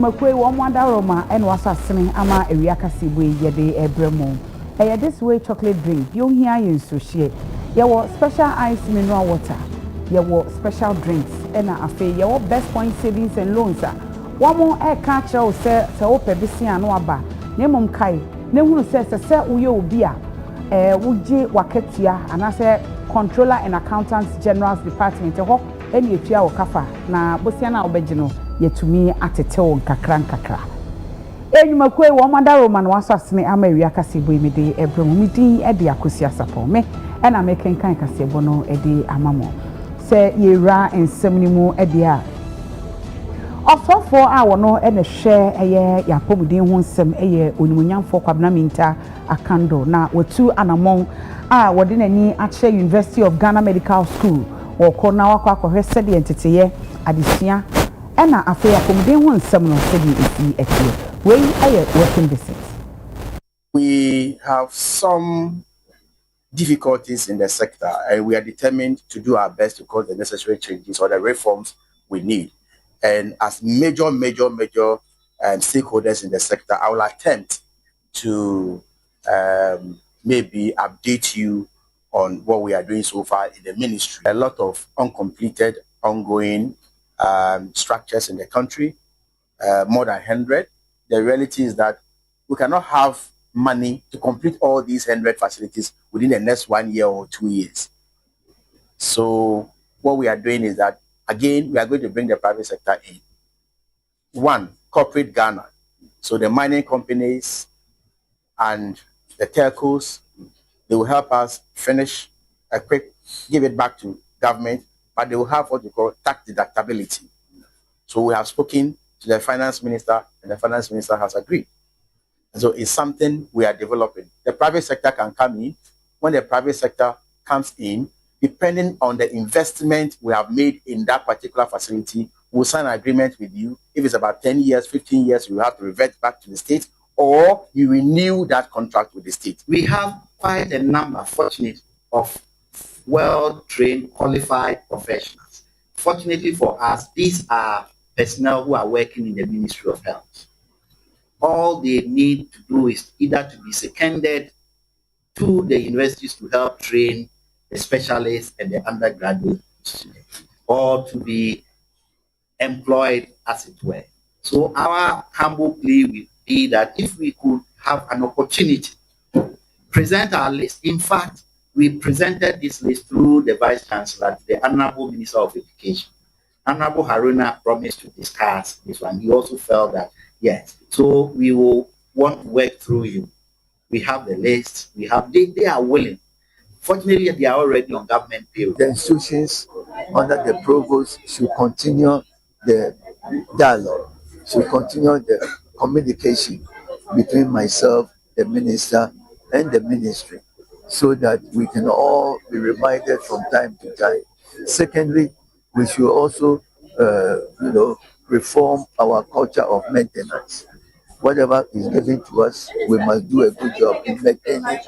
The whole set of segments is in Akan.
Makwe wo mwanda Roma and wasasene ama ewia sibwe yede ebremo. This way chocolate drink. You hear you so share. Your special ice mineral water. Your special drinks. And afe your best point savings and loans. One more air catcher or say ope bisi anu aba. Nemum kai. Ne hunu say uyo ubia. Uji waketia anase Controller and Accountants General's Department. Ho eni etua okafa na bosiana obegino yetumi atetewo nkakra. Enyumakwe wo manda Roman wasasene ama ewia kasebo Midday ebremu midin e de akosi asapo me e na mekenkan kasebo no e de amamo se yera ensem ni mu e de a ofofo a wono e na hwe eye yapomudin ho nsem eye onimunyamfo kwabna minta akando na watu anamon a wode nani ache University of Ghana Medical School woko na wakwa hwese de entiteye adesua ena afi akomuden ho nsem no se de esi etie we aye working visit. We have some difficulties in the sector and we are determined to do our best to cause the necessary changes or the reforms we need. And as major stakeholders in the sector, I will attempt to maybe update you on what we are doing so far in the ministry. A lot of uncompleted, ongoing structures in the country, more than 100. The reality is that we cannot have money to complete all these 100 facilities within the next 1 year or 2 years. So what we are doing is that, again, we are going to bring the private sector in. One, corporate Ghana. So the mining companies and the telcos, they will help us finish a quick, give it back to government, but they will have what we call tax deductibility. So we have spoken to the finance minister, and the finance minister has agreed. And so it's something we are developing. The private sector can come in. When the private sector comes in, depending on the investment we have made in that particular facility, we'll sign an agreement with you. If it's about 10 years, 15 years, you have to revert back to the state, or you renew that contract with the state. We have quite a number, fortunately, of well-trained, qualified professionals. Fortunately for us, these are personnel who are working in the Ministry of Health. All they need to do is either to be seconded to the universities to help train the specialists and the undergraduate students, or to be employed, as it were. So our humble plea would be that if we could have an opportunity to present our list. In fact, we presented this list through the Vice Chancellor to the Honorable Minister of Education. Honorable Haruna promised to discuss this one. He also felt that, yes, so we will want to work through you. We have the list, they are willing. Fortunately, they are already on government payroll. The institutions under the provost should continue the dialogue, should continue the communication between myself, the minister, and the ministry, so that we can all be reminded from time to time. Secondly, we should also, reform our culture of maintenance. Whatever is given to us, we must do a good job in maintaining it.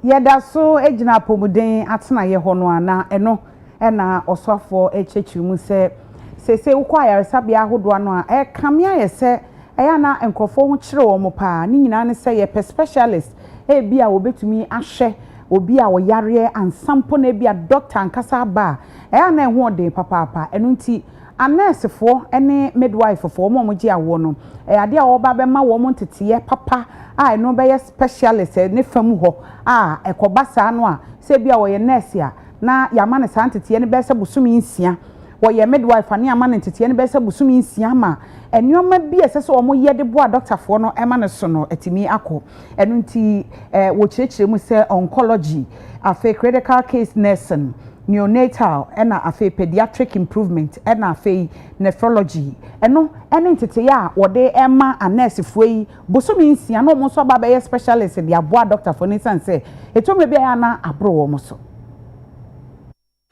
Yeda so ejina pomuden atena ye hono ana eno na osofo echechimu se ukwa yaresabia ahodo ano a kamia ye se eya na enkofo ho kire wo mo pa ni nyina ne se ye specialist bia obetumi ahwe obi a wo yare ansampo na bia doctor ankasa ba eya na eho de papa eno nti anesefo ene midwife fo mo gi awo no ade a wo ba be ma wo mo teteye papa a eno be ye specialist ne fam ho a ekoba sa no a se bia wo ye nurse a na yama ne santete ne be se busumi nsia wo ye midwife ani ama ne teteye ne be se busumi nsia ma enoma bi esese wo mo ye de bo a doctor fo no ema ne so no etimi akọ eno nti wo kirekire mu se oncology afa critical case nursing, neonatal and afe pediatric improvement and afe nephrology eno ene ntete ya wode ema a nurse fuei bosomi nsia no mo so ba be specialist dia boa doctor for instance say eto be ya na abro wo mo so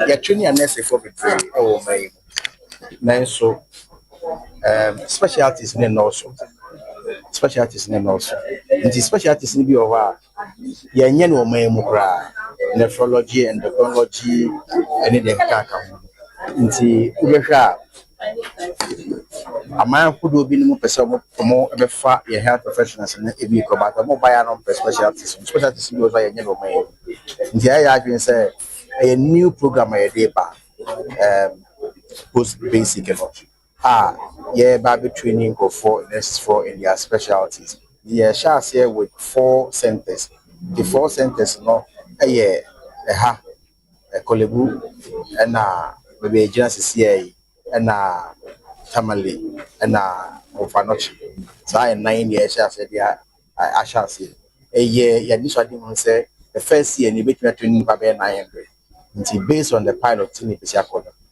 ya training a nurse for betray e wo mai na so specialties in also specialties in also nti specialties ni bi o wa ya nye no mai mu kra nephrology, endocrinology, and the kaka. Nti ubehwa aman kudo bi no pese mo befa your health professionals na ebi ko ba mo buy no specialties bi also ye nyelo mai. Nti I adwin say a new program a dey ba post basic yeah baby training go for next for in their specialties. The shares here with 4 centers. The 4 centers no Kolebu and maybe agency CA and Tamale and Ofanochi. So I 9 years I said I shall see a year this one say the first year you between training by 900. Based on the pilot team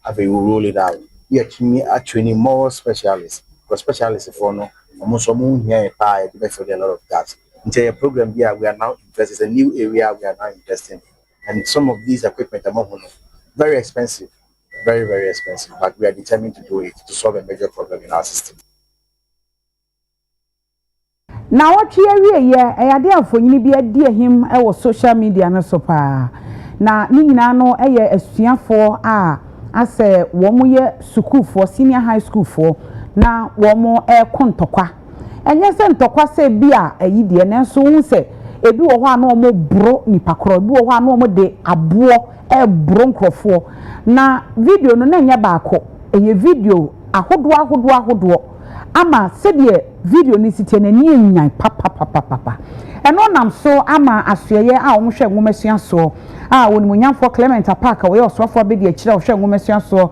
I will roll it out. We are training more specialists because specialists for no almost here for a lot of gaps. Into a program here we are now investing. It's a new area we are now investing. And some of these equipment are very expensive, very, very expensive, but we are determined to do it to solve a major problem in our system. Now, what I did for you be a dear him, I was social media no so pa. Now, Nina no a senior for I say 1 year school for senior high school for now 1 more air contokwa. And yes, and tokwa say beer a year and so say. Ebi wo ho ano mo bro nipa kro ebi wo ho ano mo de abo bro nkrofo na video no na nya baako eye video ahodo ama se de video ni sitie na ni enyan papa eno nam so ama asoye a wo hwe nwomesua so woni munyamfo Clement Park we osofo be de akira wo hwe nwomesua so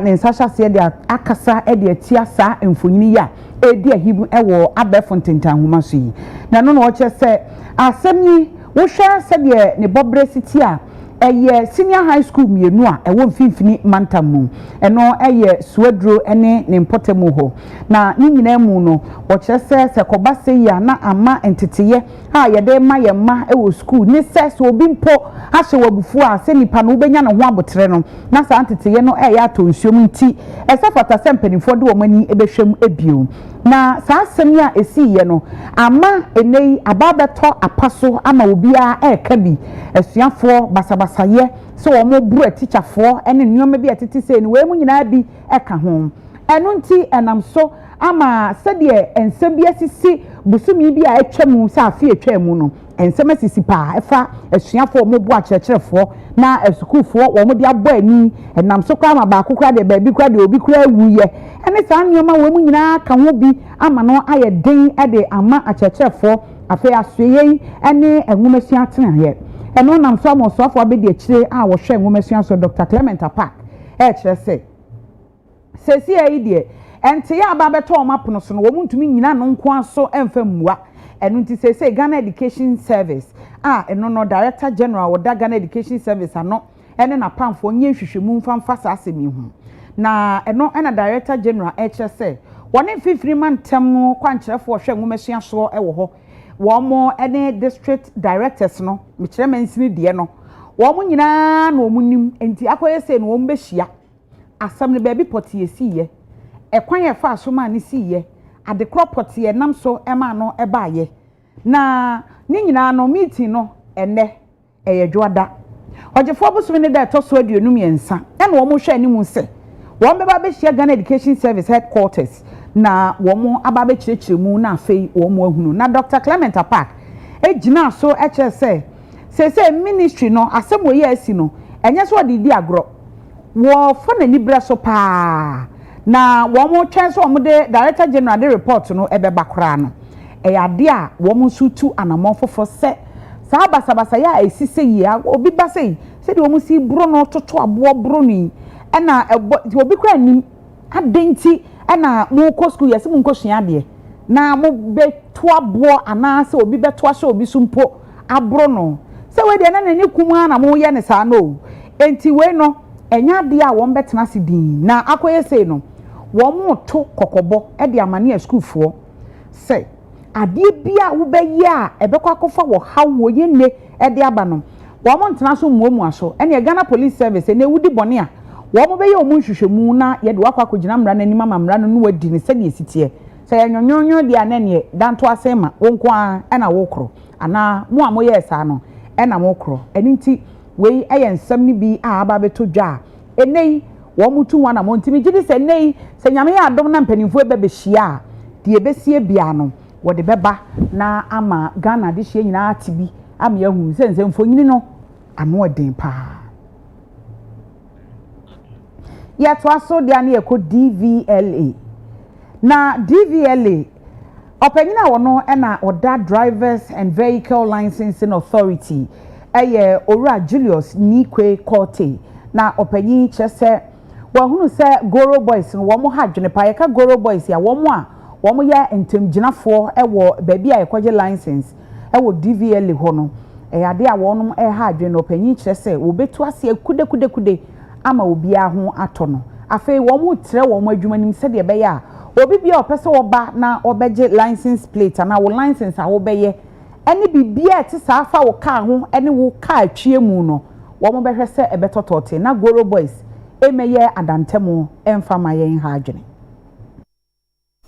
ne nsasha se de akasa de atia sa emfonyini ya edi ahibu ewo abefo ntentan homa so yi na no wo che se asemi wo hwe se de ne bobre city a eye senior high school mienu a ewo mfimfini mantamu eno eye suadro ene ne mpotemu ho na nyina mu no wo che se koba se ya na ama entiteye yede ma ye ma ewo school ni se so obi mpo ahye wabufu a se nipa no ubenya no ho abotre no na sa entiteye no ya to nsuom nti esafata se mpanifo de wo mani ebehwem ebio na sa asem ya esi ye no ama enei ababeto apaso ama obi a eka bi asuafo basabasaye so wo mo bru teacher fo ene nneoma bi atete se ni we mu nyina bi eka ho eno nti enam so ama sede ensem bi asisi busumi bi a atwam sa afi atwam no ensem asisi pa efa asuafo mo bu akyerɛkyerɛfo na asukufo wo mo de abɔ ani enam so kwa ma ba kokora de ba bi kora de obi kora wuye ene saa nneoma wo mu nyina ka ho bi ama no aye den de ama akyerɛkyerɛfo afi asoye ene enwomesua tenaye eno nam so mo so afo abedi akyire a wo hwɛ enwomesua so Dr. Clement Park kyerɛ se sesi ayi de ente ya aba beto mapono so no wo muntumi nyina no nko aso emfa mmua enu nti sese Ghana Education Service eno no Director General wo da Ghana Education Service ano ene na pamfo nye hwehwemu mfa sa asemi hu na eno ena Director General se woni fifiri mantem kwankyerefo hwe nwomesua so ewo ho wo mo ene district directors no mekyere mansini de no wo mo nyina na wo munim enti akoye se no wo mbehia asam ne ba bi poti esiye ekwan ye fa so ma ne siye ade crop ye nam so ema no ebaaye na ni nyina no meeting no ene eyedwoada ogefo boso ne da to so aduonum yensa ene wo mo hwe ani mu se wo mbeba be hia Ghana Education Service headquarters na wo mo aba be kyerɛkyerɛ mu na afei wo mo ahunu na Dr. Clement Park ejina so se ministry no asem wo ye asi no enye so de di agro wo fa na ni bra so pa na wo mo twen so mo de Director General de report no ebeba kora no ade a wo mo sutu anamon fofo se sa basabasa ya esise yi obi ba sei se de wo mo si bro no toto abo bro ni na obi kora nim adenti na mo ko school yesi mo nkosua de na mo beto abo ana se obi beto ahye obi sumpo abro no se we de na nani kuma na mo ye ne sa no enti we no enya de a wo mbetena sidin na akoye sei no wo mo to kokobo de amane school fo se ade bia wo be ye a ebekwa akofa wo ha wo ye ne de aba no wo mo ntena so muomu aso ene Ghana Police Service ene wudi bone a wo mo be ye omu hwehwemu na ye de wakwa kogina mra na nima mamra no wadi ne sede esitie se ye nyonyonyo de anene danto asema wo nko a na wo kro ana mo amoye sa no ena mokro eni nti we eye nsam ni bi a aba beto dwa enei wo mutu wana mo ntimi gidi se nei se nyame ya adom na mpanimfo ebe hia de ebesie bia no wo de beba na ama Ghana de hia nyina atibi ama yahu se mfonyini no ano odin pa ya to aso de ane eko DVLA na DVLA opanyina wono na oda Drivers and Vehicle Licensing Authority eye Owura Julius Nikwe Korte na opanyi chese wahunu se Goro Boys no wo mo hadwene pa yeka Goro Boys ya wo mo a wo mo ya entemgyinafo ewo baabi a yekoje license ewo DVLA ho no ade a wonom hadwene no opanyi chese wo betu ase kude ama obi aho ato no afei wo mo tre wo mo adwuma nim se de be ya obi bia opese oba na obeje license plate na wo license a wo beye ene bibia ti safa wo car ho ene wo car twie mu no wo mo behwe se ebetotote na Goro Boys emeye adantemo emfa mayen ha adwene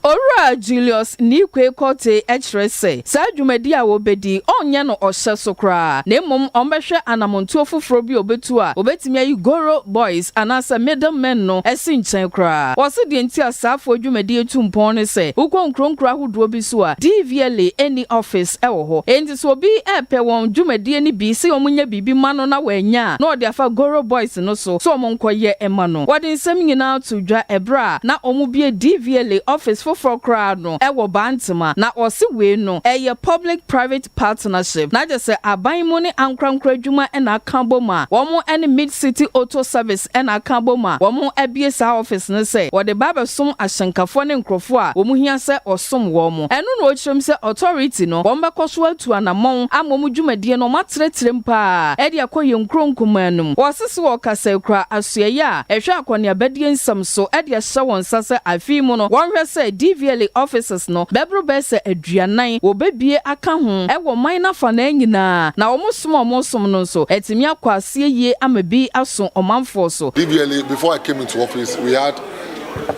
Owura Julius Nikwe Korte echrese sa dwumadi a wobedi onye no ohye sokra na emom ombehwe anamonto foforo bi obetu a obetimi ayi Goro Boys anasa middlemen no esi nchen kra wose de nti asafo dwumadi etumpon ne se ukon kronkro ahodo bi so a DVLA any office ewo ho enti so obi epe won dwumadi ni bi se omunya bibi ma no na wanya na ode afa Goro Boys no so omonkoye ema no wode nsem nyina to dwa ebra na omubie DVLA office for crowd no ewo bantama na osi we no eye public private partnership na je se aban mu ne ankrankra dwuma na akamboma wo mo ene mid city auto service na akamboma wo mo abie sa office no se wo de baba som ahyenkafo ne nkrofo a wo mu hia se osom wo mo eno no ochirem se authority no wo mbekɔso atu anamon amom dwumadie no matretrem pa e de akoye nkronkomanum wo sese wo kasa kra asuaye a ehwe akɔne abadie nsam so e de hye won sase afi mu no won hwɛ se DVLA officers no bebro bese aduanan wo bebie aka ho e wo man na fa na nyina na wo mosom no so etimi akwase yie amabi aso omanfo so. DVLA, before I came into office, we had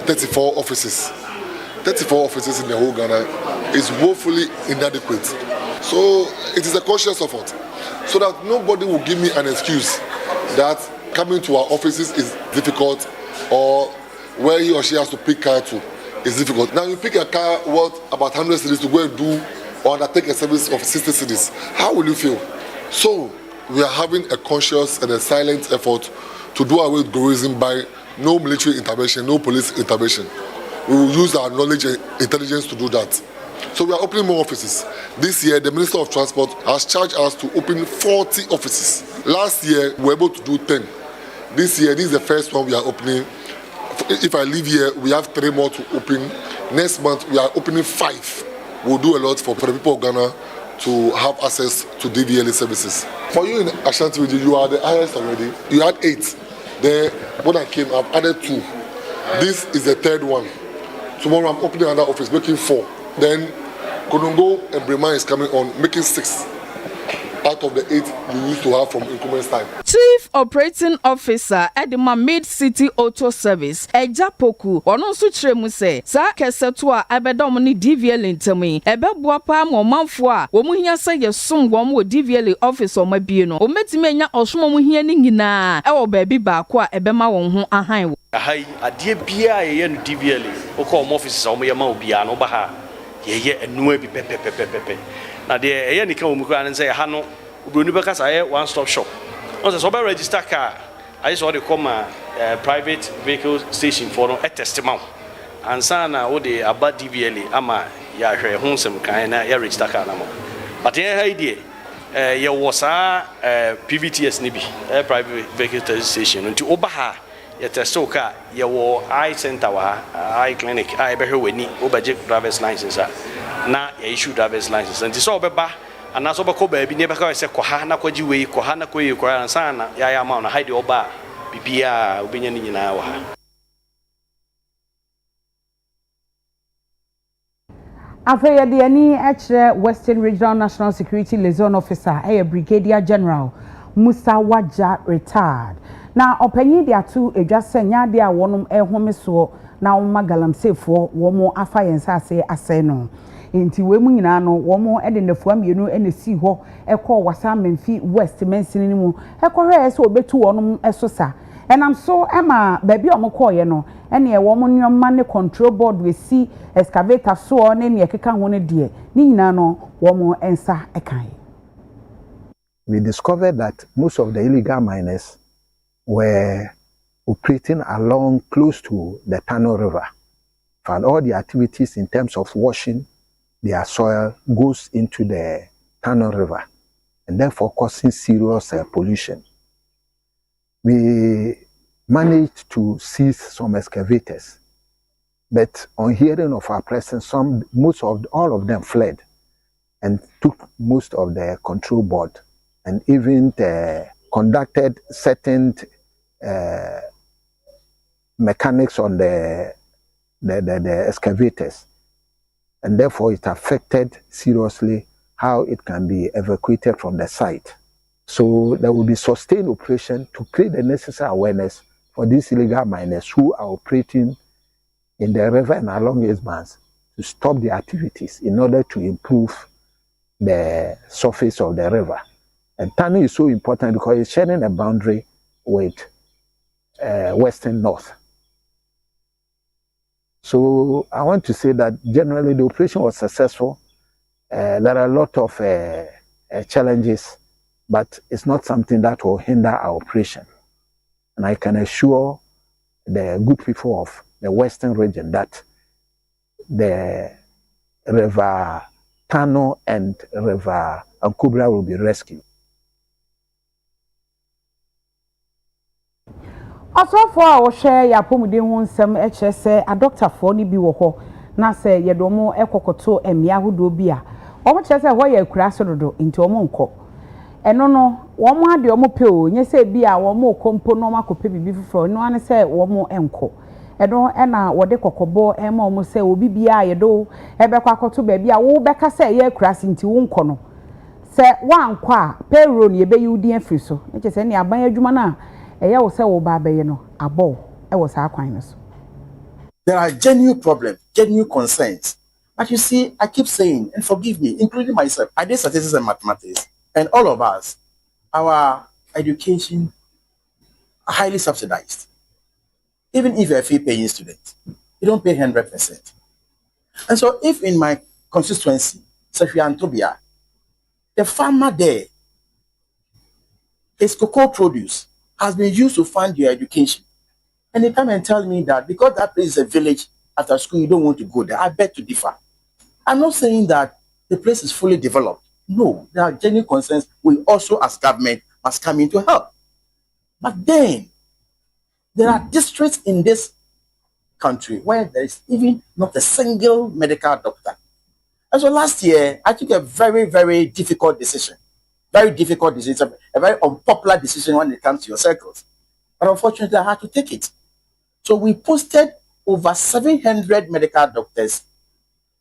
34 offices. 34 offices in the whole Ghana is woefully inadequate. So it is a conscious effort so that nobody will give me an excuse that coming to our offices is difficult or where he or she has to pick car to is difficult. Now you pick a car worth about 100 cedis to go and do or undertake a service of 60 cedis. How will you feel? So we are having a conscious and a silent effort to do away with Goroism by no military intervention, no police intervention. We will use our knowledge and intelligence to do that. So we are opening more offices. This year, the Minister of Transport has charged us to open 40 offices. Last year, we were able to do 10. This year, this is the first one we are opening. If I leave here, we have 3 more to open. Next month, we are opening 5. We'll do a lot for the people of Ghana to have access to DVLA services. For you in Ashanti region, you are the highest already. You had 8. Then when I came, I've added 2. This is the 3rd one. Tomorrow I'm opening another office, making 4. Then Konongo and Brema is coming on, making 6 out of the 8 you used to have from incumbents time. Chief Operating Officer Edema Mid City Auto Service Ejapoku ono nso kyerɛ mu sɛ saa kɛsɛto a ɛbɛdɔm ne DVLA ntɛmi ɛbɛboa pa ma ɔmanfo a wɔn mu hia sɛ yɛsom wɔn wɔ DVLA office ɔma bie no ɔmɛtumi anya ɔsom mu hia ne nyinaa ɛwɔ baabi baako a ɛbɛma wɔn ho ahan. Ahai adeɛ bia yɛyɛ no DVLA wokɔ ɔmo office a ɔmo yɛ ma obia no ba ha yɛyɛ enua bi pɛpɛpɛpɛpɛ na de ɛyɛ nika wɔ mu kra ne sɛ ha no obroni bɛka sa yɛ one stop shop on sɛ ɔbɛ register car ayi sɛ ɔde kɔma private vehicle station for no testimony ansa na wo de aba DVLA ama ya hwɛ ho nsɛm kan na yɛ register car na mo but yɛ ha idea yɛ wɔ saa PVTS ne bi private vehicle station nti oba ha yɛ testo car yɛ wɔ eye center wɔ ha eye clinic a yɛbɛhwɛ w'ani wobɛgye driver's license a na yɛ issue driver's license nti sɛ ɔbɛba anaso bɛkɔ baabi ne bɛka sɛ kɔha na kɔgye wei kɔha na kɔyɛ kɔra ansa na yɛayɛ ama no haide ɔba bibia wobɛnya ne nyinaa wɔ ha. After the ani actually Western Regional National Security Liaison Officer, Brigadier General Musa Waja retired. Now, openyi dia tu edwasenya dia wonum ehome so na woma galamsefo wo mo afa yensa ase no. enti we mu nyina no wo mo e de nafua mienu e na si ho e ko wasa menfi west mensin ni mu e ko hwe se obetu wonom eso sa enam so ema ba bi omokoye no ene e wo mo nyoma ne control board we si excavator so ne ne keka ho ne de ni nyina no wo mo ensa e kan. We discovered that most of the illegal miners were operating along close to the Tano River. And all the activities in terms of washing their soil goes into the Tano River and therefore causing serious pollution. We managed to seize some excavators, but on hearing of our presence, all of them fled and took most of the control board and even conducted certain mechanics on the excavators, and therefore it affected seriously how it can be evacuated from the site. So there will be sustained operation to create the necessary awareness for these illegal miners who are operating in the river and along its banks to stop the activities in order to improve the surface of the river. And Tano is so important because it's sharing a boundary with Western North. So I want to say that generally the operation was successful. There are a lot of challenges, but it's not something that will hinder our operation. And I can assure the good people of the Western region that the River Tano and River Ankubra will be rescued. Asofo a wo hwe ya pomuden ho nsem e kire se a doctor fo ni bi wo ho na se yedomo ekokoto emia hodo bi a omo kire se ho ya akura so dodo nti omo nko eno no wo mo ade omo pe o nye se bi a wo mo kompo no makope bibi fufro no ane se wo mo enko eno na wo de kokobo ema omo se obi bia yedo ebekwa akoto ba bi a wo beka se ya akura se nti wo nko no se wa nko a payroll ni ebe yudi afri so ne kire se ni aban adwuma na there are genuine problems, genuine concerns. But you see, I keep saying, and forgive me, including myself, I did statistics and mathematics, and all of us, our education are highly subsidized. Even if you're a fee-paying student, you don't pay 100%. And so if in my constituency, Sefia and Tobia, the farmer there is cocoa produce, has been used to fund your education. And they come and tell me that because that place is a village, after school, you don't want to go there. I beg to differ. I'm not saying that the place is fully developed. No, there are genuine concerns. We also, as government, must come in to help. But then, there are districts in this country where there is even not a single medical doctor. And so last year, I took a very, very difficult decision. Very difficult decision, a very unpopular decision when it comes to your circles. But unfortunately, I had to take it. So we posted over 700 medical doctors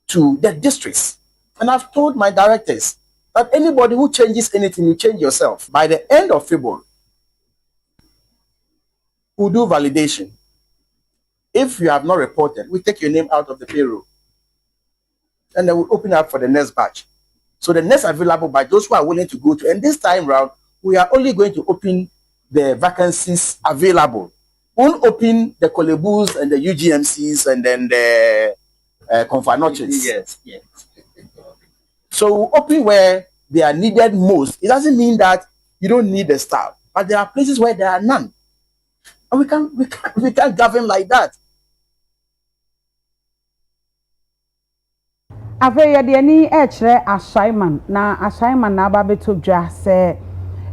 to the districts. And I've told my directors that anybody who changes anything, you change yourself. By the end of February, we'll do validation. If you have not reported, we take your name out of the payroll. And then we'll open up for the next batch. So the next available by those who are willing to go to, and this time round, we are only going to open the vacancies available. We won't open the Kolebus and the UGMCs and then the Confanoches. Yes. So we'll open where they are needed most. It doesn't mean that you don't need the staff, but there are places where there are none. And we can't govern like that. Afei de ani kire assignment na assignment na aba beto dwa se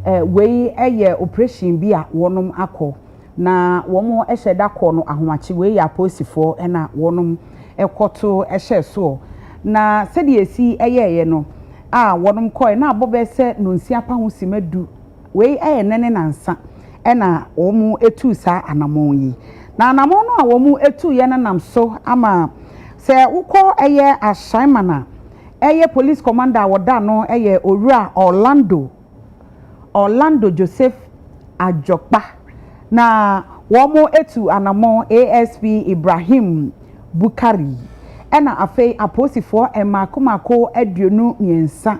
wei eye operation bi a wonom akọ na womo eheda kọ no ahomachi wei ya posifo na wonom ekoto ehye so na se de esi eye no a wonom kọ na abobe se no nsia pa ho simadu wei nene nansa na womo etu sa anamon yi na anamon no a womo etu ye na nam so ama se uko eye assignment eye police commander woda no eye Owura Orlando Joseph Ajokpa na womo etu anamo ASP Ibrahim Bukari ɛna afei aposifoɔ mako aduonu miensa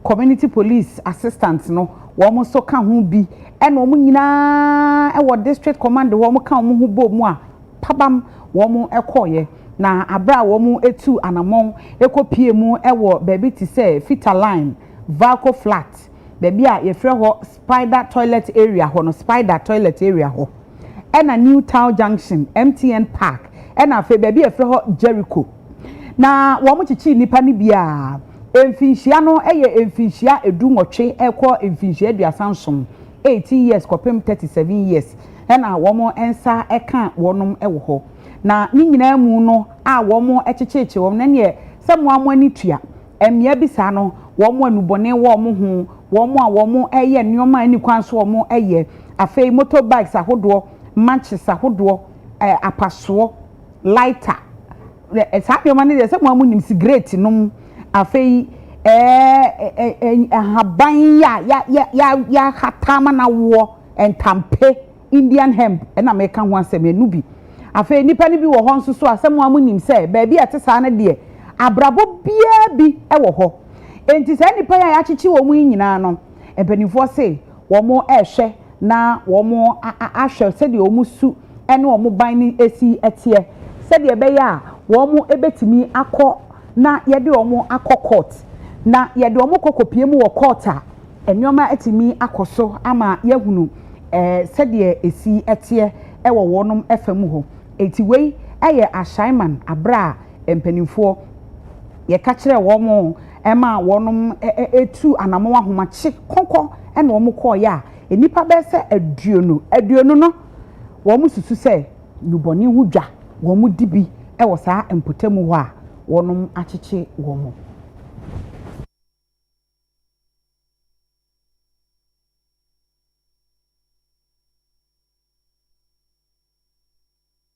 community police assistant no wɔn so ka ho bi ɛna wɔn nyinaa ɛwɔ district command wɔn ka wɔn ho bɔ mu a pabam wɔn ɛkɔɔyɛ na abra wɔn etu anamɔn ekopie mu ɛwɔ baabi ti sɛ fita line valco flat baabi a yɛfrɛ hɔ spider toilet area hɔ no spider toilet area hɔ ɛna new town junction MTN park ɛna afei baabi yɛfrɛ hɔ Jericho na wɔn kyichi nipa ni bia emfinhyia no ɛyɛ emfinhyia edu nwɔtwe ɛkɔ emfinhyia aduasa nson 18 years kɔpem 37 years ɛna wɔn nsa ɛka wɔnom ɛwɔ hɔ na ne nyinaa mu no a wɔn ɛkyekyekye wɔn na neɛ sɛ mo amo ani tua mmea bi saa no wɔn anubɔne wɔ wɔn ho wɔn a wɔn ɛyɛ nneɛma ani kwan so wɔn ɛyɛ afei motorbikes ahodoɔ matches ahodoɔ apasoɔ lighter saa nneɛma no deɛ sɛ mo amo nim cigarette nom afei haban ya hatama na wo entampe Indian hemp na meka ho asɛm enu bi afei nipa ni bi wɔ hɔ nso so asɛm amu nim sɛ baabi a te saa na deɛ abrabo bia bi wɔ hɔ enti sɛ nipa ya akyechi wɔ mu nyinaa no empanifoɔ se wɔn ɛhwɛ na wɔn ahwɛ sɛ deɛ wɔn su ɛne wɔn ban ni esi ɛteɛ sɛ deɛ bɛyɛ a wɔn ebetimi akɔ na yɛde wɔn akɔ court na yɛde wɔn kɔkɔpie mu wɔ court a nneɛma etimi akɔ so ama yɛhunu sɛdeɛ esi ɛteɛ ɛwɔ wɔnom ɛfam hɔ eti wei ɛyɛ ashaiman abra mpanimfoɔ yɛka kyerɛ wɔn ɛma wɔnom etu anamɔ ahomakye kɔnkɔ ɛna wɔn kɔɔyɛ a enipa bɛyɛ sɛ aduonu no wɔn susu sɛ nubɔni ho dwa wɔn di bi ɛwɔ saa mpɔtamu hɔ a wɔnom akyekye wɔn.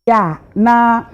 Ya na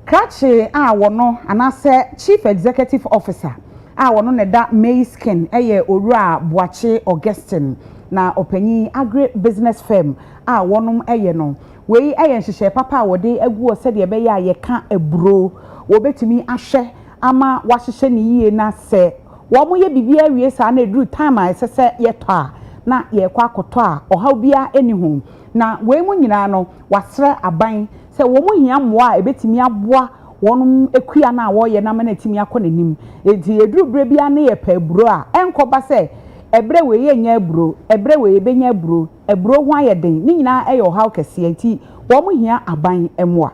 krache a wono anase chief executive officer a wono ne da Mayskin eye owura Boache Augustine na opanyi agri business firm a wonom eye no wei eye nhyehyɛ papa a wode agu ose de be ya yeka eburo wo betumi ahwɛ ama wahyehyɛ ne yie na sɛ wo mo ye bibia wie saa na eduru time a sese yetɔ a na ye kwa akotɔ a ɔhaw bia eni ho na wei mu nyina no wasrɛ aban sɛ wo mu hia mmoa a ebetimi aboa wɔnom ekua na wɔyɛ na mana etimi akɔ nanim enti eduru bre bia na yɛ pa buro a enkoba sɛ ebre we ye nya buro ebre we ye benya buro eburo ho ayɛ den ni nyina ɛyɛ ɔhaw kɛse enti wo mu hia aban ɛmoa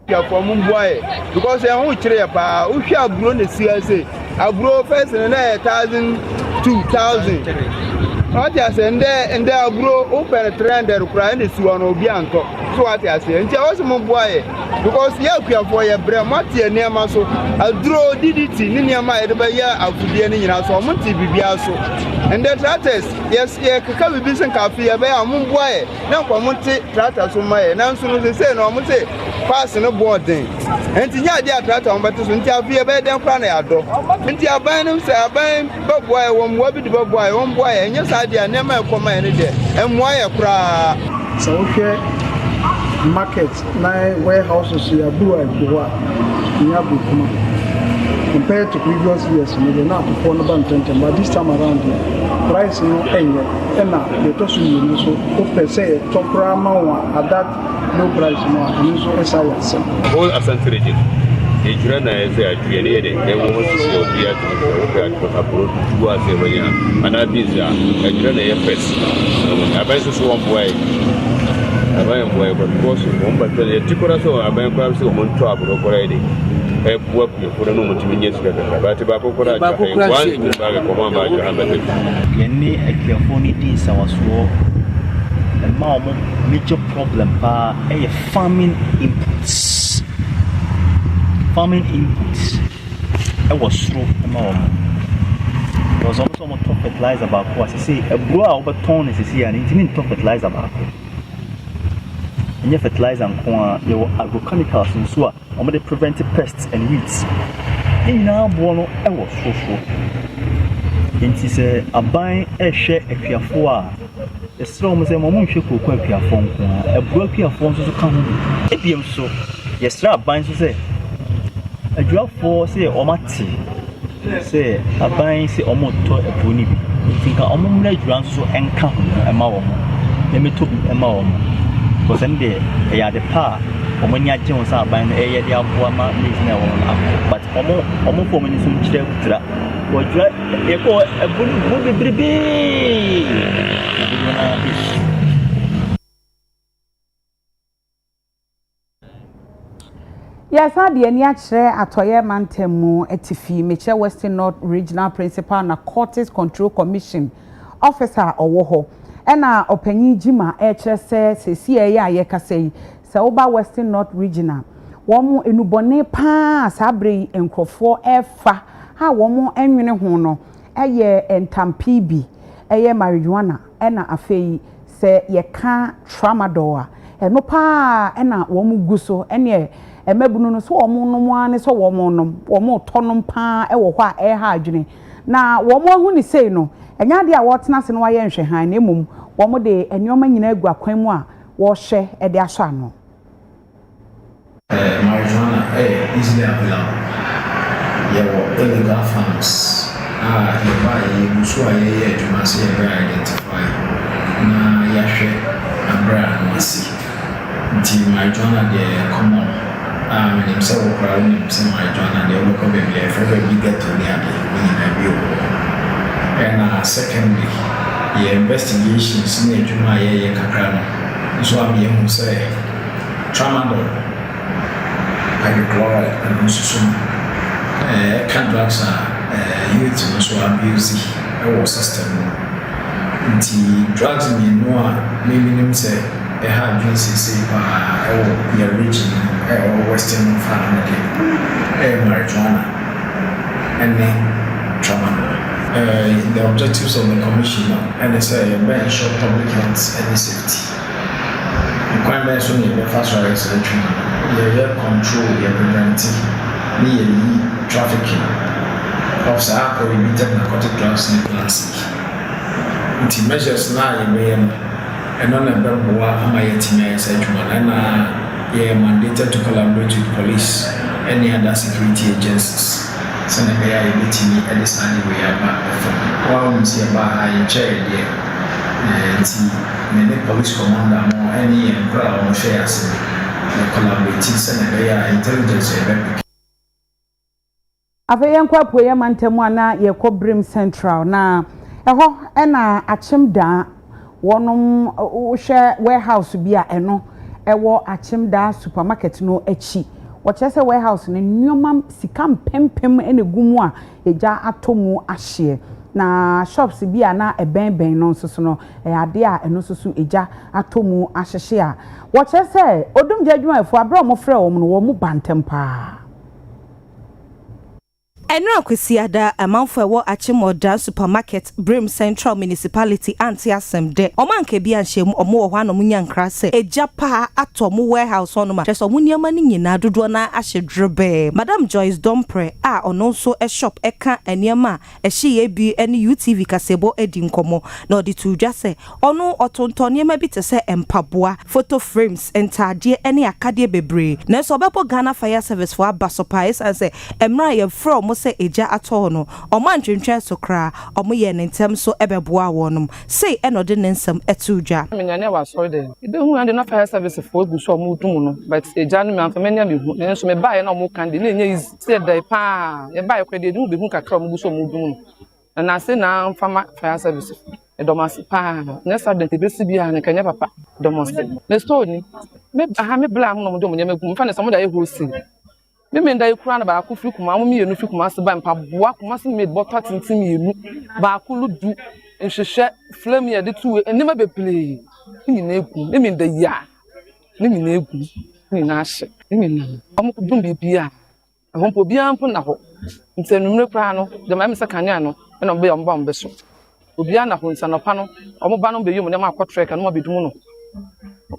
ya for mu boy because e ho kyerɛ pa wo hwɛ aburo na sia se aburo first na 1000 2000 what you say and aburo open trend there kura na siwa no obi anto so what you say ntia wo mo boy because ya kua for ya bre matie niam so aduro DDT ni niam a de ba ya afudie ni nyina so mo ti bibia so and the tratters yes ye kaka bibi sen cafe ya ba ya mo boy na kwa mo ti tratter so ma ye na nso no say no mo say pass no boarding enti nya dia tratter on beto so ntia afie ba den kura na ya do ntia ban no say aban ba boy wo mo bi de ba boy wo boy enye dia nema ekoma ene de emwa ye kura so okay market na warehouses ya bua bua nya bukuma compared to previous years we dey not for no ban tenten but this time around price no enye na the tosu ni so o pese to kura ma wa at that low price no and so esaya whole Asante region ejura na ese atuye ne de ewo so obi atu o ka to apro tu ase wanya ana biza ejura na ye first abai so won boy abai boy but because won ba tele tikora so abai kwa so won to apro kora de e buwa ko no mutumi nye sika ka ba te ba ko kora ja e wan ba ga ko ma ba ja ba te yenni akiafoni di sawaso e ma mo major problem pa e farming inputs it was true there was also more top fertilizer about what I say a bro over ton is here and it mean top fertilizer about and your fertilizer and your agrochemicals and so on the preventive pests and weeds in now bono it was so it is a buying a share a piafua the strong say mom sheko kwa piafon a bro piafon so come it be so yɛsrɛ aban so sɛ adwuafoɔ sɛ ɔmate sɛ aban sɛ ɔmotɔ apuo no bi nti nka ɔmo mmra adwua nso so ɛnka ho ɛma wɔ mo ɛmɛtɔ bi ɛma wɔ mo because ɛno deɛ ɛyɛ ade pa a ɔmo ani agye ho sɛ aban no ɛyɛ de aboa ma maize no ɛwɔ no akɔ but ɔmo fɔ ɔmo ani so nkyerɛ kutira wɔdwua yɛkɔ ɛbo no bebrebee Yes, I the any actually atoye mantemu etifi meche Western North Regional Principal Narcotics Control Commission Officer owo ena opanyi jima eche se ya ye kasei se oba Western North Regional womu enubone pa sabre enkrofo efa ha womu enwene ho no eye entampibi eye marijuana ena afei se ye ka tramadol eno pa ena womu guso ene emebunu no so omo ane so womo tonom pa ewo hɔ a ɛha adwene na womo ahu ni sei no enya de a wɔtena se no wayɛ nhwɛhan na emum womo de enioma nyina agu akwan mu a wɔhwɛ ɛde aso ano marijuana easily available illegal farms you so ye adwuma se ye identify na yahwɛ abra no asi nti marijuana de common and so crowd some marijuana they will come baby if ever we get to the other and secondly the investigations in the juma ye kakra no so am ye mu say tramadol hydrochloride and also can drugs youth so abuse our system nti drugs me no minimum say have been say your region or Western family marijuana and then tramadol. The objectives of the commission and it's a ensure public health and safety. Requirements on the first rise your control, your preventing trafficking of prohibited narcotic drugs and plastic. The measures now and on a boa amayetimia sedjuman and mandated to collaborate with police and the other security agencies. Seneca meeting at the Sunday we are back from one see about in chair and many police commander more any crowd on shares collaborating Seneca intelligence. Afeyen kwa poye mantemu ana ye Brim Central na eho ena achimda wonom uhwe warehouse bia eno ewo achimda supermarket no echi wochese warehouse ne nneoma sika mpempem ene gumu a eja atomu ahye na shops bia na ebenben no nsoso no ade a eno soso eja atomu ahyehye a wochese odum jadwuma efo abra mo frɛ wo no wo mu bantempa Enra kwesiada amanfo ewo Achimoda supermarket Brim Central Municipality anti asemde omanke bia nhyem omo wo hwa no munyankra se eja pa atomo warehouse onoma treso muniama ni nyina dodo na ahyedrebe Madam Joyce Dompre a ono so e shop eka eniama ehye bi ene UTV kasebo edi nkomo na odi tudwa se ono otonton niema bi te se empaboa photo frames entade ene akade bebre na so obepo Ghana Fire Service for abasopa esanse emra ye from se eja ato no omantwentwe so kra omoye nentem so ebeboa wonum sei enode nensam etudwa menyane wa so de ibe hu ande na Fire Service for gu so omudum no but eja no me amfamania me hu nenso me bae na omo kan de na enye se dai pa ye bae kwa de du be hu kakra omo gu so omudum no na se na mfama Fire Service edomasi pa na sadent be si bia na kanya papa domose na store ni me bla ho no mo do mo nyame gu mfa na so mo da ye hosi me ndai kura na ba ku fi kuma mo mienu fi kuma se ba mpa boa kuma se me bottle tintim mienu ba ku ludu nhwehwe flame ya de tu enema be play ni na egu me ndai ya ni na egu ni na ahye ni na omo dum bibia ho mpo bia mpo na ho ntenumre kura no de ma me se kanya no na be omba ombe so obia na ho nsanopa no omo ba no be yom ne ma akɔtrek no ma bedum no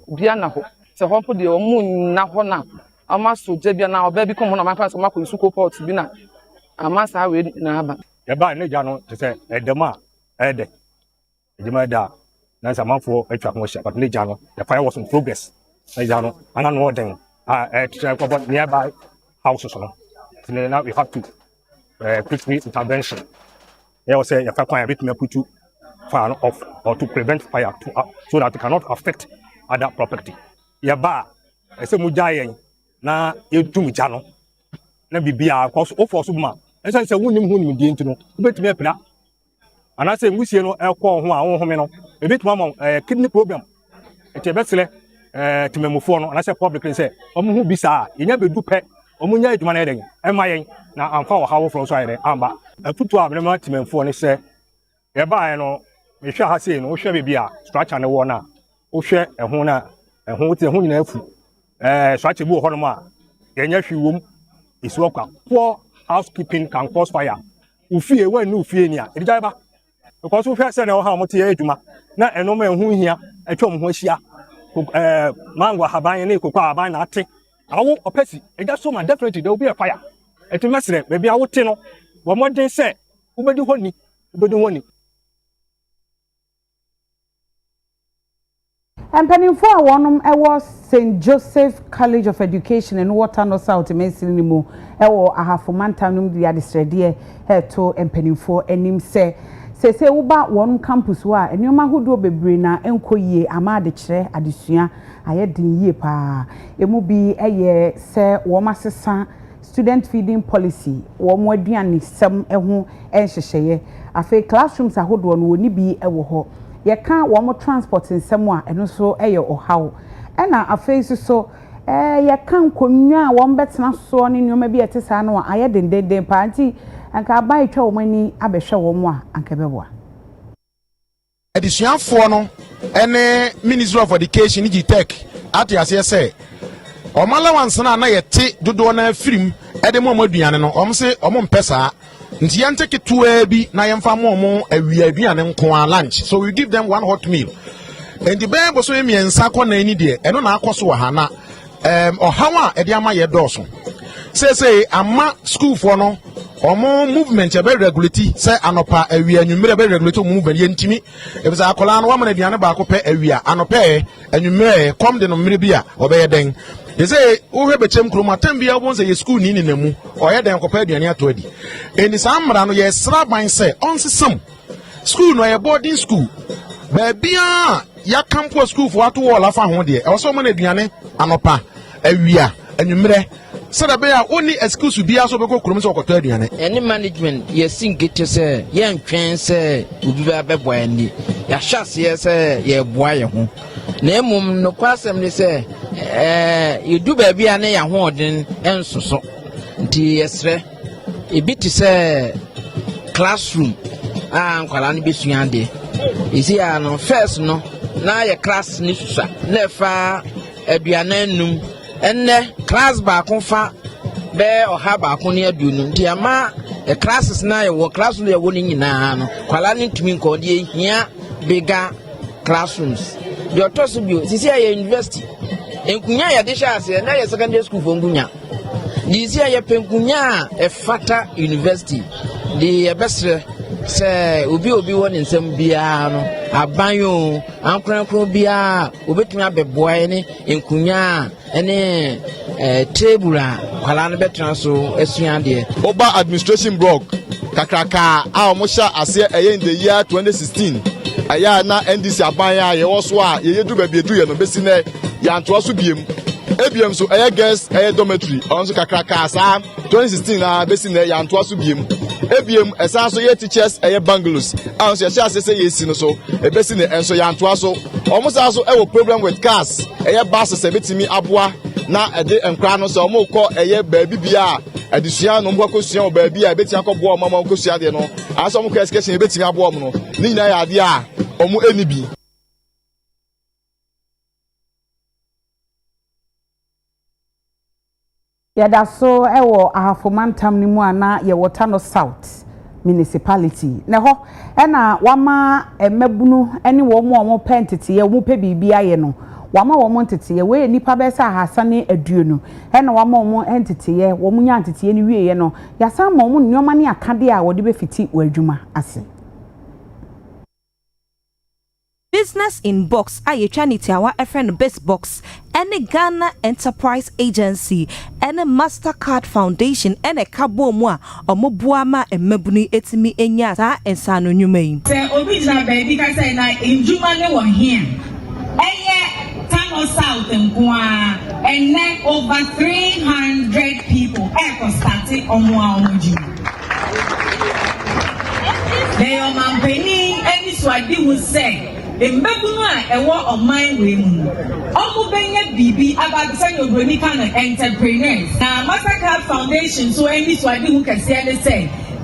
obia na ho se ho mpo de omo na ho na ama soje bia na oba bi komo na mafa so makɔ nsuko pot bi na ama sa we na aba ya ba ne gya no te sɛ edema ede edema da na samafo atwa ho hye but ne gya no the fire was in progress na gya no ana no den nearby houses. Now we have to quickly intervention. They will say, if I can bit me put you far off or to prevent fire so that it cannot affect other property. Yaba, I say Mujayan, na you to me channel. Na bibia cause of for suma. I say wouldn't win me to know. Bet me pla. And I say we see no alcohol who are home no. A bit one kidney problem. It's a best to me move on. And I say publicly say, who be sa, you never do pet. Omunya edwuma eden emayen na amfa wo hawo from so eden amba atutu abnema timemfo ne se ye baa no me hwa ha sei no wo hwa bebia structure ne wo na wo hwe ehun na ehun te ehun nyina afu structure bi wo hono ma ye nya hwiwom isuo kwa poor housekeeping can cause fire ufie we no ufie ni a edija ba because wo hwa se na wo ha mo te edwuma na eno ma ehun hia atwom ho ahia mango haban ne kokwa haban na ate awo opesi eja so ma definitely there will be a fire etu mesre baby awo te no wo modern say ubedi honi Mpanimfo a wonom ewo St Joseph College of Education in Waterno South Mesini mu ewo ahafomantam num dia disrede heto mpanimfo enim se uba won campus wa enioma hodo bebre na enkoyie amade kire adesua ayedin yie pa emu bi eye se wo masesa student feeding policy wo mo aduane sem eho enhyehyeye afi classrooms ahodo no woni bi ewo ho ye kan wo mo transport nsem a eno so eye ohaw ena afi so ye kan konwa wo mbetena so ne nioma bi etesa no ayedin denden pa anti anka abai twa omani abehwe wo mo a anka beboa adisuanfo no ene Ministry of Education Tech ati ase say omalawanse na yete dodo na firim ede mo aduane no omse omompesa nti yante ketua bi na yemfa mo awia aduane nko a lunch so we give them one hot meal and the bebo so emiensa ko na ani de eno na akoso wa ha na ohawa ede ama ye doso say ama school for no omo movement e be regulate say anopa awia anwumere be regulate movement ye ntimi e be say akola no wa mana aduane ba ko pe awia anopa anwumere kom de no mmere bi a obeye den they say wo hwe bechem kroma tambia wo say school ni na mu oye den ko pe aduane ato adi eni samra no ye sra ban say onsesam school no ye boarding school ba bia ya campus school for ato wall afa ho de e wo so mana aduane anopa awia anwumere sada be a oni excuse bia so be ko krom so okoto aduane any management ye singete se ye ntwen se obi ba beboa ani ya hyase se ye boa ye ho na emum no kwasem ni se yedu ba bia ne ya ho odin ensoso nti yesre ebiti se classroom nkwala ne besua de isi ya no first no na ye class ni susa na fa aduane num enne class ba kon fa be oha ba kon ne aduonu nti ama classes na ye wo class no ye wo ni nyina no kwala ne ntumi nko de hia bigger classrooms the otoso bio sisi ya university enkunya ya de chance na ye secondary school fo nkunya disi ya penkunya e fata university the best se obi won nsem bia no abanyo ankrankro bia obetumi abeboa ne enkunya ene table kwala no betran so asua de oba administration block kakraka a omosha ase eye in the year 2016 aya na NDC abanya ye wo so a ye du ba biedu ye no besi na ya nto so biem ebiem so eye guest eye dormitory onso kakraka asa 2016 na besi na ya nto so biem ebiem esa so ye teachers eye bungalows onso ye sha say ye si no so ebesi na enso ya nto so omosa so e wo problem with cars eye buses ebetimi aboa na ede enkra no so omo ko eye baabi bia adisua no mbo akosua o baabi a ebeti akọbo mama akosua de no aso mo education ebeti abo om no ni nyina ya de a omo enibi yada so ewo ahafomantam ni mu ana ye Waterno South municipality ne ho na wama emabunu ene wo mo pentete ye wo pe bibia ye no wama wo mo ntete ye we nipa be sa hasane aduonu na wama wo entete ye wo mu nya ntete ye ni wie ye no yasa ma wo nyoma ne akade a wo de be fiti wo adwuma ase business in box a yɛtwa ne tiawa friend best box any Ghana Enterprise Agency any Mastercard Foundation any kabo mu a omoboa ma emabuni etimi enya saa ensano nnwuma yi say obi jina baby ka say na njuma ne wo here eye Tano South nkwa and then over 300 people echo started omuji they are mampeni any swadi who say Mbebunu a ewo oman we mu omo benya bibi about say no broni kind of entrepreneurs na Mastercard Foundation so any swadi who can say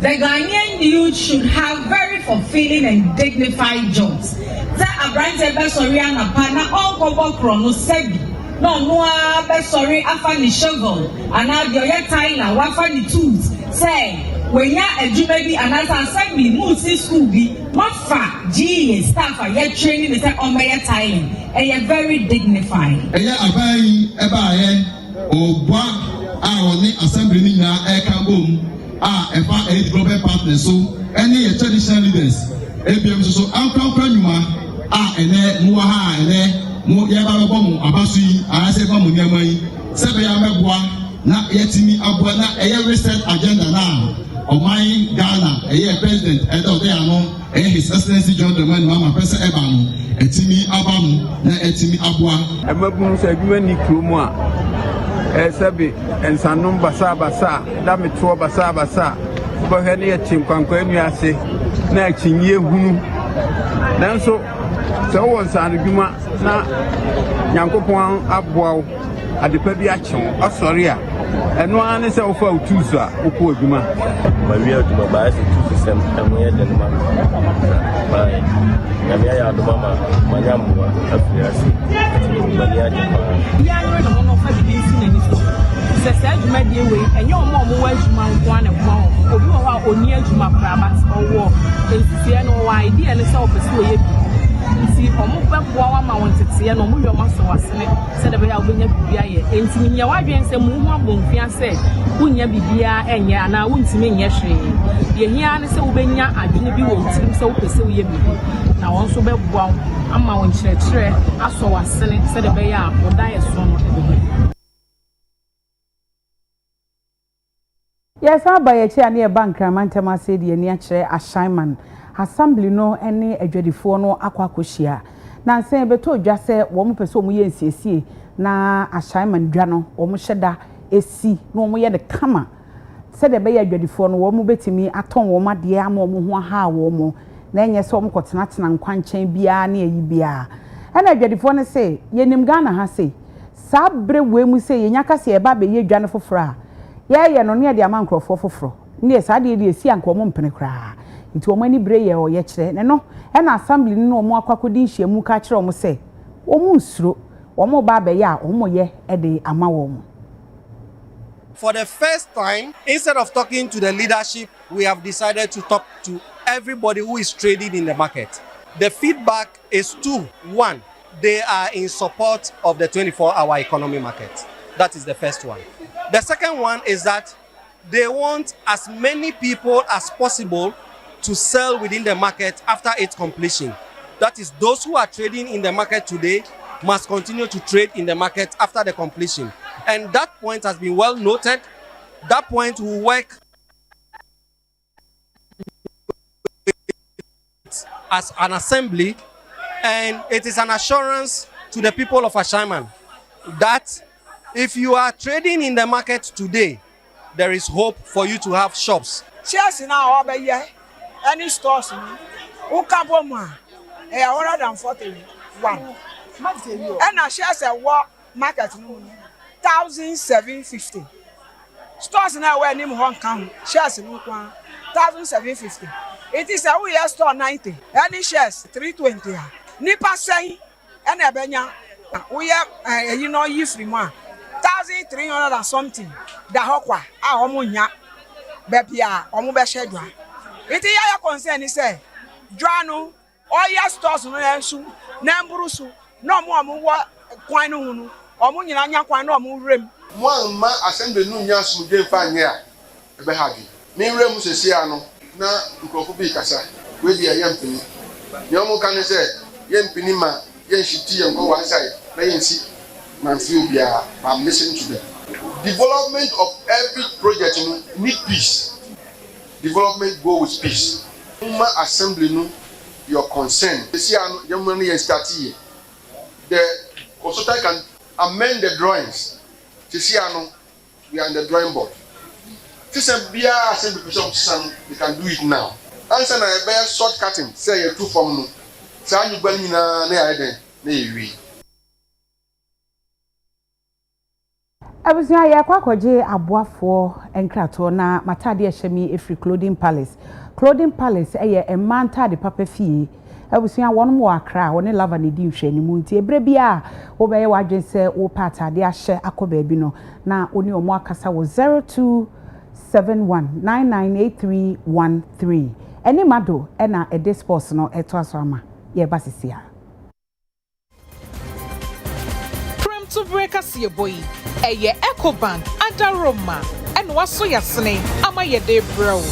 the Ghanaian youth should have very fulfilling and dignified jobs. That a branch of sorry and a partner all cover chrono sebi. No more be sorry after the shovel and now the other Tyler wafa the tools. Say when ya a jubilee and as I said we move to school be not far GA staff are yet training the on my Thailand and you're very dignified. Yeah, abai oba our assembly na boom. If I global partners, so any traditional leaders, ABM so Uncle Numa, and then Muaha, and then Moyababomu, Abasui, I say Bamunamai, Sabayamabwa, not yet me Abwana, a recent agenda now. Of my Ghana, a year president, and of their own, and His Excellency John the Man, Mama Pesa Ebamu, Etimi Abamu, Etimi Abwa, and Mabun said, you any Krumwa. Sabi and Sanum Basa Basa, Dami Tua Basa Basa, Bohenia Chimquanquemia say, Nachi Ye Hunu. Then so was an argument now Yankopon Abwao at the Pediachon, Osoria, and one is over Tusa, Upoguma. Maria to my bias to system, and we had the by Namia the Mama, Mayamua, Sɛ adwumadie wei ɛnyɛ ɔmo a ɔmo wɔ adwuma nkoa ne kɔn obi wɔ hɔ a ɔni adwuma koraa but ɔwɔ nsisie no wɔ idea ne sɛ ɔpɛ sɛ ɔyɛ bi nti ɔmo bɛboa wa ma wɔn teteɛ no ɔmo yɛ ɔmo asɔ wasene sɛ de bɛyɛ a ɔbɛnya biribi ayɛ nti nyɛ wadwen sɛ mu ho abɔnfia sɛ wonya biribiara ɛnyɛ anaa wontumi nyɛ hwee deɛ hia ne sɛ wobɛnya adwene bi wɔ tirim sɛ wopɛ sɛ woyɛ biribi na wɔn nso bɛboa wo ama wɔn kyerɛkyerɛ asɔ wasene sɛ de bɛyɛ a ɔda yɛ so no ɛbɛbɛ. Yes, I buy a chair near bank. Mantama said the near chair a Shiman. Assembly no any a dreadful for no aquacosia. Now say beto just say 1 person we NCC na a Shiman Drano or Mushada AC no more the camera. Said the bay a dreadful no one bet me at home woman dear more ha womo. Then yes, some got nothing and quan chain bia near Ibia. And I dreadful say, Yenim Ghana has say, Sabre we mu say Yaka say a baby ye Jana for fra. Yeah, no near the amount of fofro. Yes, I did see and common penecra. It was many brayer or yet, no, and assembly no more quacodish, mu catcher almost say, O Munsro, or more baby ya, or more ye, a day amawom. For the first time, instead of talking to the leadership, we have decided to talk to everybody who is trading in the market. The feedback is two. One, they are in support of the 24-hour economy market. That is the first one. The second one is that they want as many people as possible to sell within the market after its completion. That is, those who are trading in the market today must continue to trade in the market after the completion. And that point has been well noted. That point will work as an assembly, and it is an assurance to the people of Ashaiman that if you are trading in the market today, there is hope for you to have shops. Shares now over here, any stores, Ukaboma, 141. And I shares a war market 1,750. Stores now where name Hong Kong, shares in 1,750. It is a we store 90. Any shares 320. Nipa say, and a benya, we have you know, use more. 1,300 and something. The Hokwa, our Munya, Bepia, Omubeshedwa. It is your concern, he said. Drano, all your stores, Namburusu, no more Muwa, Quinu, or Munya, Quino, Murim. One man assembled no yas who gave 5 years. Behagi. Miriam Musiano, na Ukokubi Casa, with the young thing. Yomo can say, yen pinima yen shiti yen go one side na yen see man feel bia I'm listening to them. Development of every project need peace. Development go with peace. Uma assembly no your concern. You see young money and start here. The consultant can amend the drawings. You see we are on the drawing board. This is bia assembly person they can do it now. Answer na be shortcutting say you two form no. Say you gba nyina na ya den na ewi. Abusua ya kwakwaje aboafo enkrato na matade ehemi efri Clothing Palace. Clothing Palace eye emanta de papa fie. Abusua wonom wo akra woni lava ne di nhwani mu nti ebre bia wo beye wadwense wo patade ahye akoba bi no na oni omo akasa wo 0271998313. Eni mado na ede sports no eto aso ama ye basisia. To break us your boy, a ye echo band, and a Roma, and was so yasne, ama ye de bro.